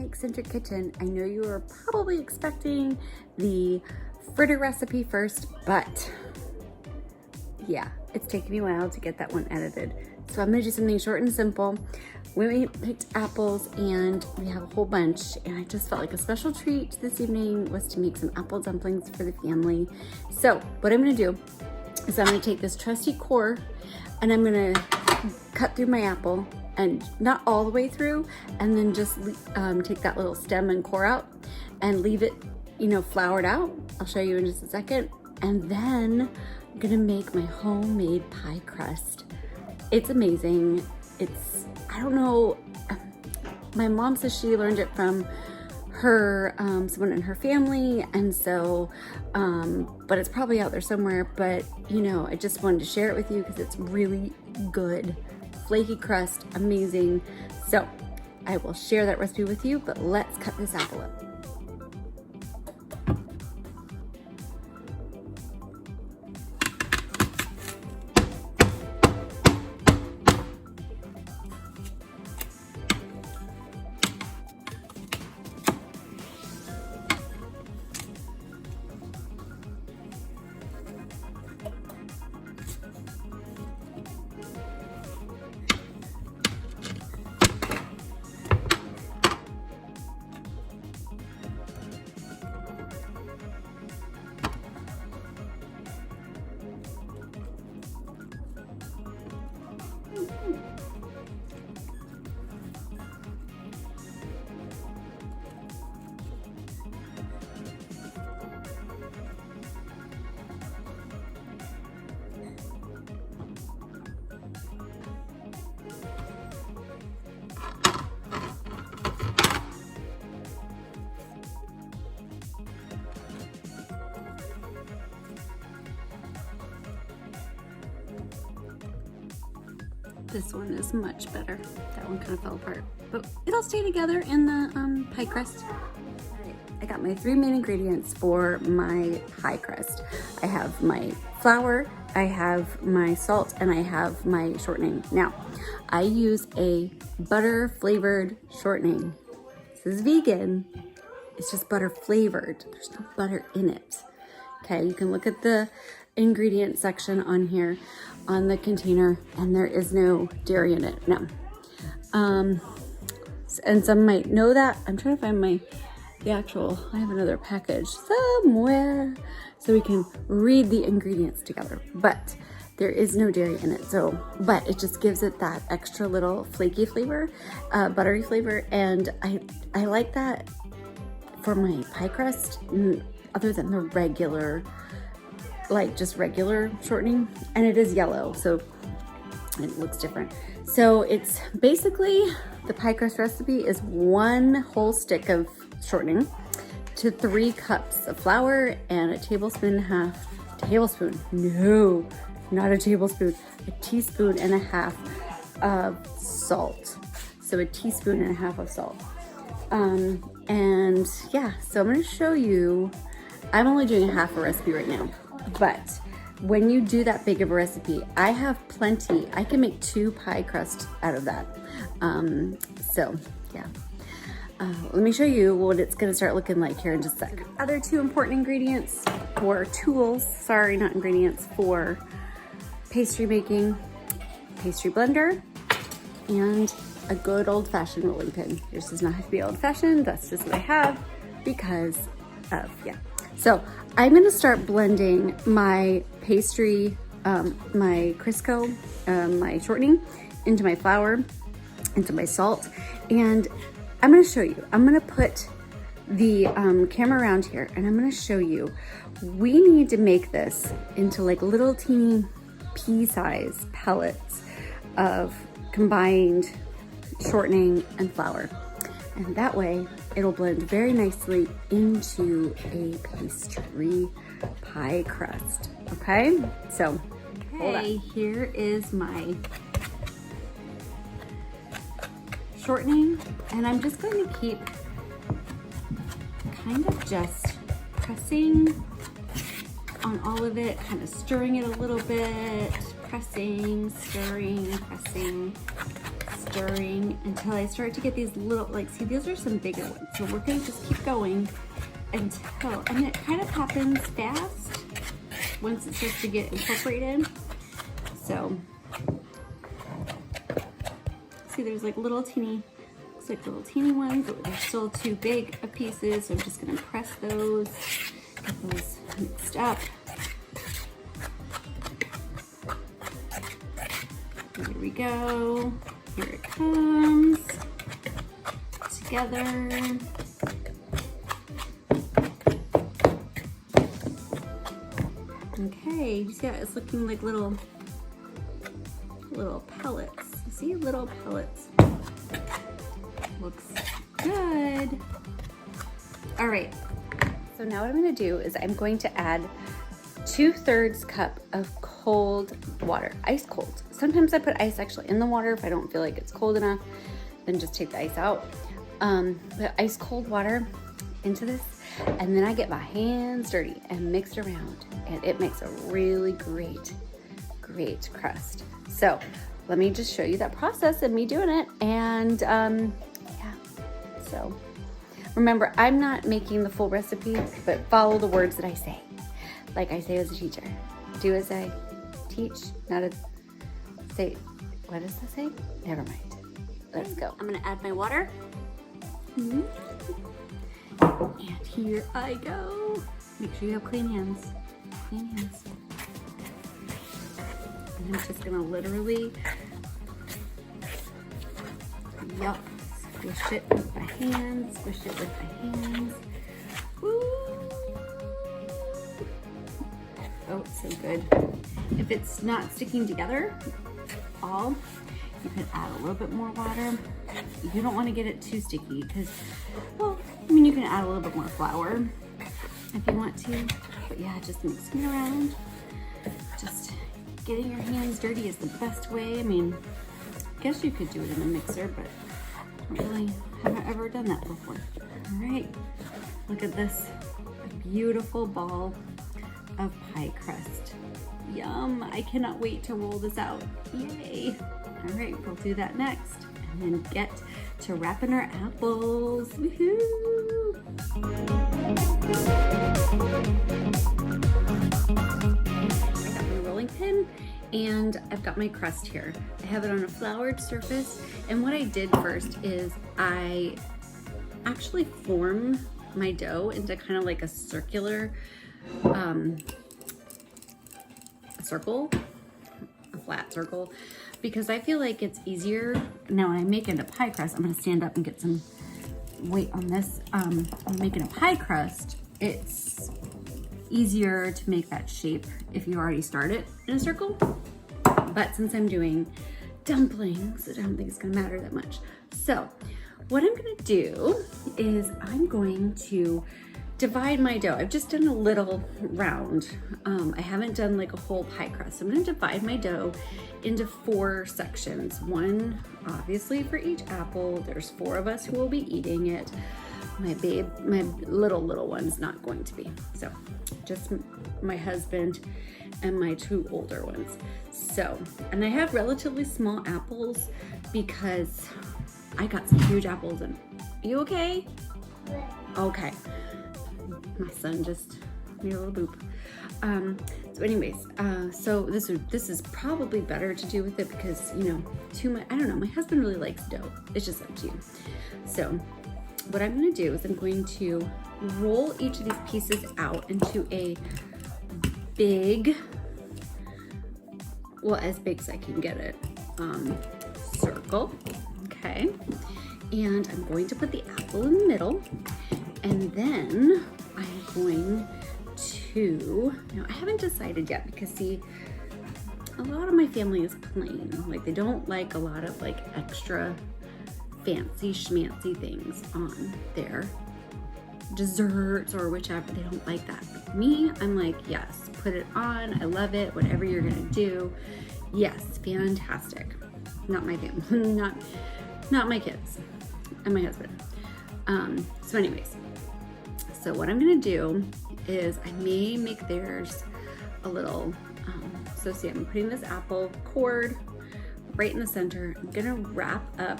Eccentric Kitchen. I know you are probably expecting the fritter recipe first, but yeah, it's taken me a while to get that one edited. So I'm gonna do something short and simple. We picked apples and we have a whole bunch, and I just felt like a special treat this evening was to make some apple dumplings for the family. So what I'm gonna do is I'm gonna take this trusty core and I'm gonna cut through my apple, and not all the way through, and then just take that little stem and core out and leave it, you know, floured out. I'll show you in just a second. And then I'm gonna make my homemade pie crust. It's amazing. It's, I don't know, my mom says she learned it from her, someone in her family, and so, but it's probably out there somewhere, but you know, I just wanted to share it with you because it's really good. Flaky crust, amazing. So I will share that recipe with you, but let's cut this apple up. This one is much better. That one kind of fell apart, but it'll stay together in the pie crust. I got my 3 main ingredients for my pie crust. I have my flour, I have my salt, and I have my shortening. Now, I use a butter flavored shortening. This is vegan. It's just butter flavored. There's no butter in it. Okay, you can look at the ingredient section on here on the container, and there is no dairy in it. No. And some might know that. I'm trying to find the actual, I have another package somewhere so we can read the ingredients together, but there is no dairy in it. So, but it just gives it that extra little flaky flavor, buttery flavor. And I like that for my pie crust, other than the regular, like just regular shortening. And it is yellow, so it looks different. So it's basically, the pie crust recipe is 1 whole stick of shortening to 3 cups of flour and a tablespoon and a half, no, not a tablespoon, a teaspoon and a half of salt. So a teaspoon and a half of salt. And yeah, so I'm gonna show you, I'm only doing half a recipe right now, but when you do that big of a recipe, I have plenty. I can make 2 pie crusts out of that. So yeah, let me show you what it's gonna start looking like here in just a sec. Other 2 important ingredients, or tools, sorry, not ingredients, for pastry making: pastry blender and a good old-fashioned rolling pin. Yours does not have to be old-fashioned, that's just what I have because of, yeah. So I'm gonna start blending my pastry, my Crisco, my shortening, into my flour, into my salt, and I'm gonna show you. I'm gonna put the camera around here and I'm gonna show you. We need to make this into like little teeny pea-sized pellets of combined shortening and flour. And that way it'll blend very nicely into a pastry pie crust, okay? So, okay, here is my shortening, and I'm just going to keep kind of just pressing on all of it, kind of stirring it a little bit, pressing, stirring, pressing, stirring until I start to get these little, like, see, these are some bigger ones. So we're gonna just keep going until, and it kind of happens fast once it starts to get incorporated. So, see, there's like little teeny, looks like little teeny ones, but they're still too big of pieces. So I'm just gonna press those, get those mixed up. Here we go. Here it comes together. Okay, you see how it's looking like little pellets. You see, little pellets. Looks good. All right. So now what I'm going to do is I'm going to add 2/3 cup of cold water, ice cold. Sometimes I put ice actually in the water if I don't feel like it's cold enough, then just take the ice out. But ice cold water into this, and then I get my hands dirty and mix it around, and it makes a really great crust. So let me just show you that process and me doing it. And yeah, so remember, I'm not making the full recipe, but follow the words that I say. Like I say as a teacher, do as I teach, not as say. What does that say? Never mind. Let's go. I'm gonna add my water. And here I go. Make sure you have clean hands. Clean hands. And I'm just gonna literally, yup, squish it with my hands. Squish it with my hands. Woo! Oh, it's so good. If it's not sticking together all, you can add a little bit more water. You don't want to get it too sticky because, well, I mean, you can add a little bit more flour if you want to. But yeah, just mixing it around. Just getting your hands dirty is the best way. I mean, I guess you could do it in a mixer, but I really haven't ever done that before. All right, look at this, a beautiful ball of pie crust. Yum, I cannot wait to roll this out. Yay. All right, we'll do that next and then get to wrapping our apples. Woohoo! I got my rolling pin and I've got my crust here. I have it on a floured surface, and what I did first is I actually form my dough into kind of like a circular circle, a flat circle, because I feel like it's easier. Now when I make it a pie crust, I'm gonna stand up and get some weight on this. I'm making a pie crust, it's easier to make that shape if you already start it in a circle. But since I'm doing dumplings, I don't think it's gonna matter that much. So what I'm gonna do is I'm going to divide my dough. I've just done a little round. I haven't done like a whole pie crust. I'm gonna divide my dough into 4 sections. One, obviously, for each apple. There's 4 of us who will be eating it. My little one's not going to be. So just my husband and my 2 older ones. So, and I have relatively small apples because I got some huge apples in. You okay? Okay. My son just made a little boop. So anyways, so this is probably better to do with it because, you know, too much, I don't know, my husband really likes dough. It's just up to you. So what I'm gonna do is I'm going to roll each of these pieces out into a big, well, as big as I can get it, circle, okay? And I'm going to put the apple in the middle, and then I'm going to, now I haven't decided yet because see, a lot of my family is plain. Like they don't like a lot of like extra fancy schmancy things on their desserts or whichever. They don't like that. But me, I'm like, yes, put it on. I love it. Whatever you're gonna do. Yes, fantastic. Not my family, not my kids and my husband. So anyways, so what I'm gonna do is I may make theirs a little, so see, I'm putting this apple cord right in the center. I'm gonna wrap up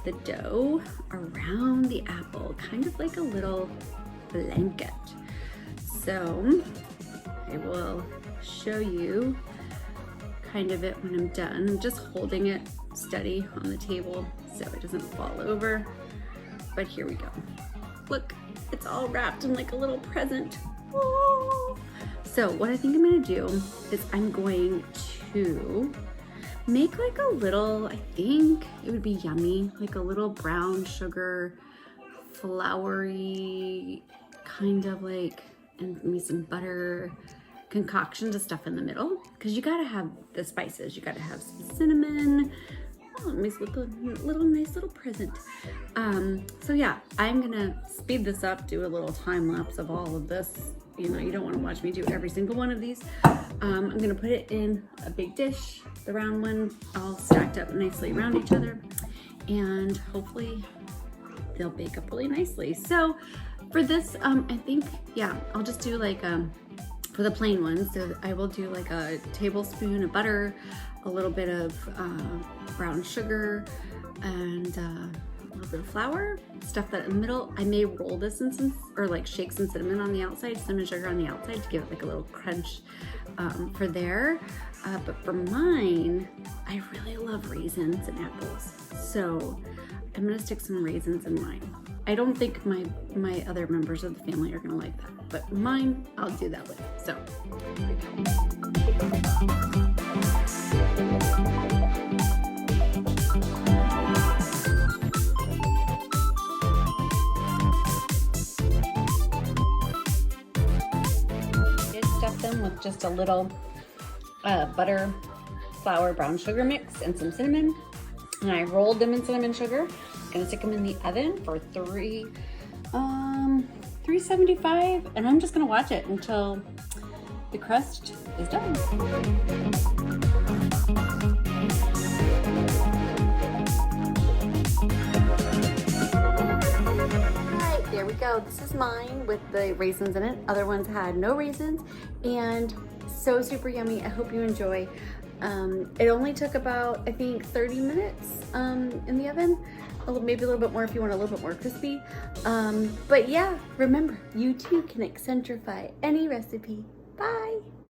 the dough around the apple, kind of like a little blanket. So I will show you kind of it when I'm done. I'm just holding it steady on the table so it doesn't fall over. But here we go. Look, it's all wrapped in like a little present. Oh. So what I think I'm gonna do is I'm going to make like a little, I think it would be yummy, like a little brown sugar, floury, kind of like, and maybe some butter concoction to stuff in the middle, because you gotta have the spices. You gotta have some cinnamon. Oh, nice little nice little present. So yeah, I'm gonna speed this up, do a little time lapse of all of this. You know, you don't want to watch me do every single one of these. I'm gonna put it in a big dish, the round one, all stacked up nicely around each other, and hopefully they'll bake up really nicely. So for this, I think, yeah, I'll just do like for the plain ones, so I will do like a tablespoon of butter, a little bit of brown sugar, and a little bit of flour, stuff that in the middle. I may roll this in some, or like shake some cinnamon on the outside, cinnamon sugar on the outside to give it like a little crunch for there. But for mine, I really love raisins and apples. So I'm gonna stick some raisins in mine. I don't think my other members of the family are gonna like that, but mine, I'll do that with. So here we go. Stuff them with just a little butter, flour, brown sugar mix and some cinnamon. And I rolled them in cinnamon sugar. Gonna stick them in the oven for 375, and I'm just gonna watch it until the crust is done. Alright, there we go. This is mine with the raisins in it. Other ones had no raisins, and so super yummy. I hope you enjoy. It only took about, I think, 30 minutes in the oven. Maybe a little bit more if you want a little bit more crispy. But yeah, remember, you too can eccentrify any recipe. Bye.